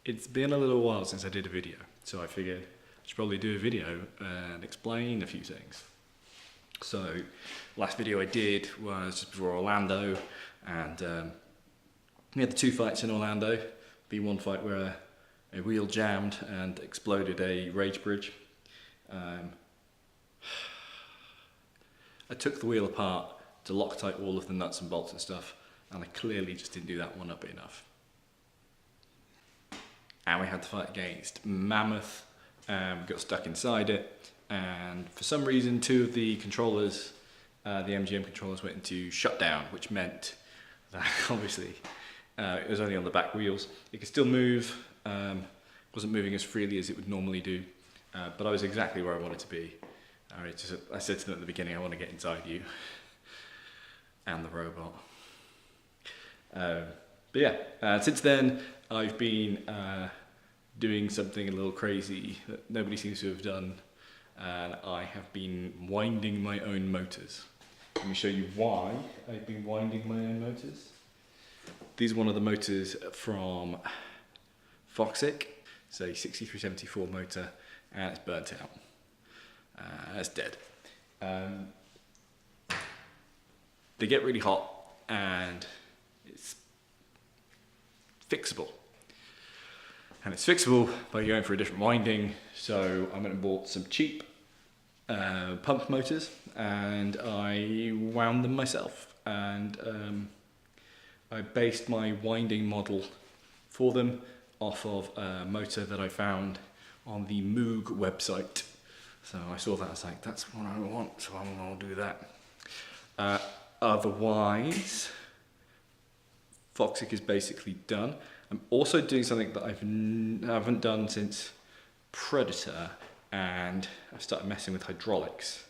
It's been a little while since I did a video, so I figured I should probably do a video and explain a few things. So, last video I did was just before Orlando, and we had the two fights in Orlando. The one fight where a wheel jammed and exploded a rage bridge. I took the wheel apart to Loctite all of the nuts and bolts and stuff, and I clearly just didn't do that one up enough. And we had to fight against Mammoth, and we got stuck inside it, and for some reason two of the controllers, the MGM controllers, went into shutdown, which meant that obviously it was only on the back wheels. It could still move, wasn't moving as freely as it would normally do, but I was exactly where I wanted to be. I said to them at the beginning, I want to get inside you and the robot. But yeah, since then I've been doing something a little crazy that nobody seems to have done, and I have been winding my own motors. Let me show you why I've been winding my own motors. These are one of the motors from Foxik. It's a 6374 motor, and it's burnt out. It's dead. They get really hot, and it's fixable. And it's fixable by going for a different winding. So I went and bought some cheap pump motors, and I wound them myself. And I based my winding model for them off of a motor that I found on the Moog website. So I saw that, I was like, that's what I want, so I'm gonna do that. Otherwise, Foxik is basically done. I'm also doing something that I haven't done since Predator, and I've started messing with hydraulics.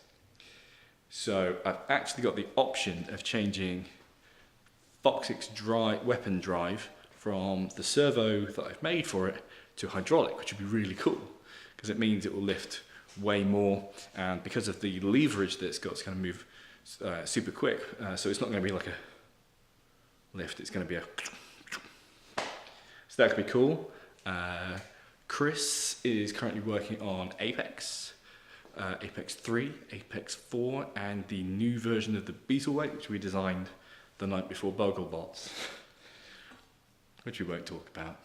So I've actually got the option of changing Foxik's weapon drive from the servo that I've made for it to hydraulic, which would be really cool, because it means it will lift way more, and because of the leverage that it's got, it's going to move super quick. So it's not going to be like a lift, it's going to be a... So that could be cool. Chris is currently working on Apex, Apex 3, Apex 4, and the new version of the Beetleweight, which we designed the night before Boglebots, which we won't talk about.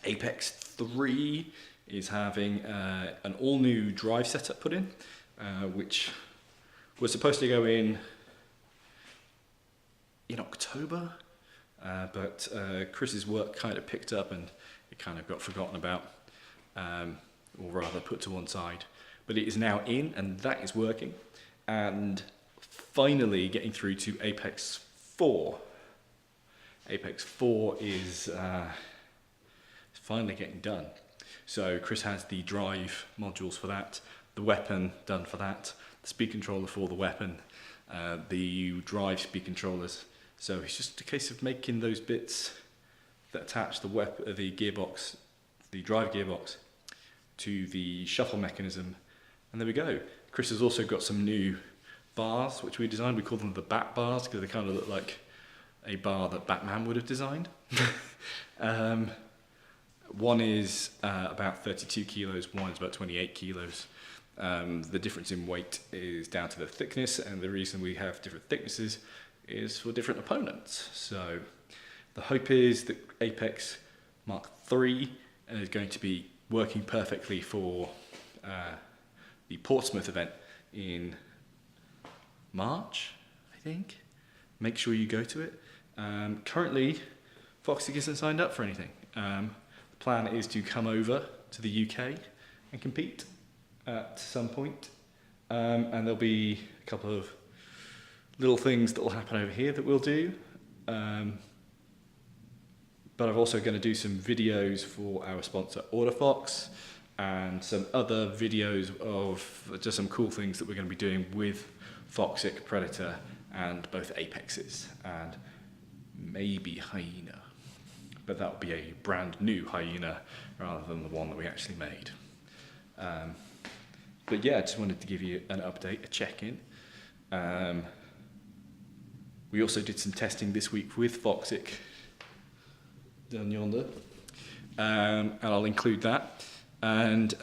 Apex 3 is having an all-new drive setup put in, which was supposed to go in October, but Chris's work kind of picked up and it kind of got forgotten about, or rather put to one side. But it is now in, and that is working, and finally getting through to Apex 4. Apex 4 is finally getting done. So Chris has the drive modules for that, the weapon done for that, the speed controller for the weapon, the drive speed controllers. So it's just a case of making those bits that attach the gearbox, the drive gearbox, to the shuffle mechanism, and there we go. Chris has also got some new bars, which we designed. We call them the Bat bars because they kind of look like a bar that Batman would have designed. One is about 32 kilos, one is about 28 kilos. The difference in weight is down to the thickness, and the reason we have different thicknesses is for different opponents. So the hope is that Apex Mark III is going to be working perfectly for the Portsmouth event in March, I think. Make sure you go to it. Currently, Foxik isn't signed up for anything. The plan is to come over to the UK and compete at some point. And there'll be a couple of little things that will happen over here that we'll do. But I'm also going to do some videos for our sponsor AutoFox, and some other videos of just some cool things that we're going to be doing with Foxik, Predator, and both Apexes, and maybe Hyena. But that will be a brand new Hyena rather than the one that we actually made. But yeah, I just wanted to give you an update, a check-in. We also did some testing this week with Foxik down yonder. and I'll include that, and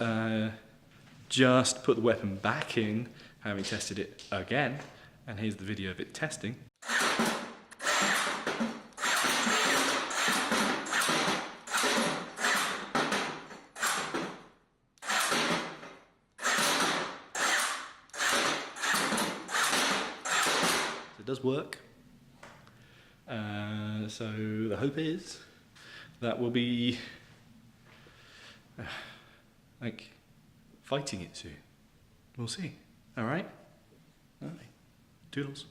just put the weapon back in, having tested it again, and here's the video of it testing. It does work. So the hope is that we'll be like fighting it soon. We'll see. All right. Toodles.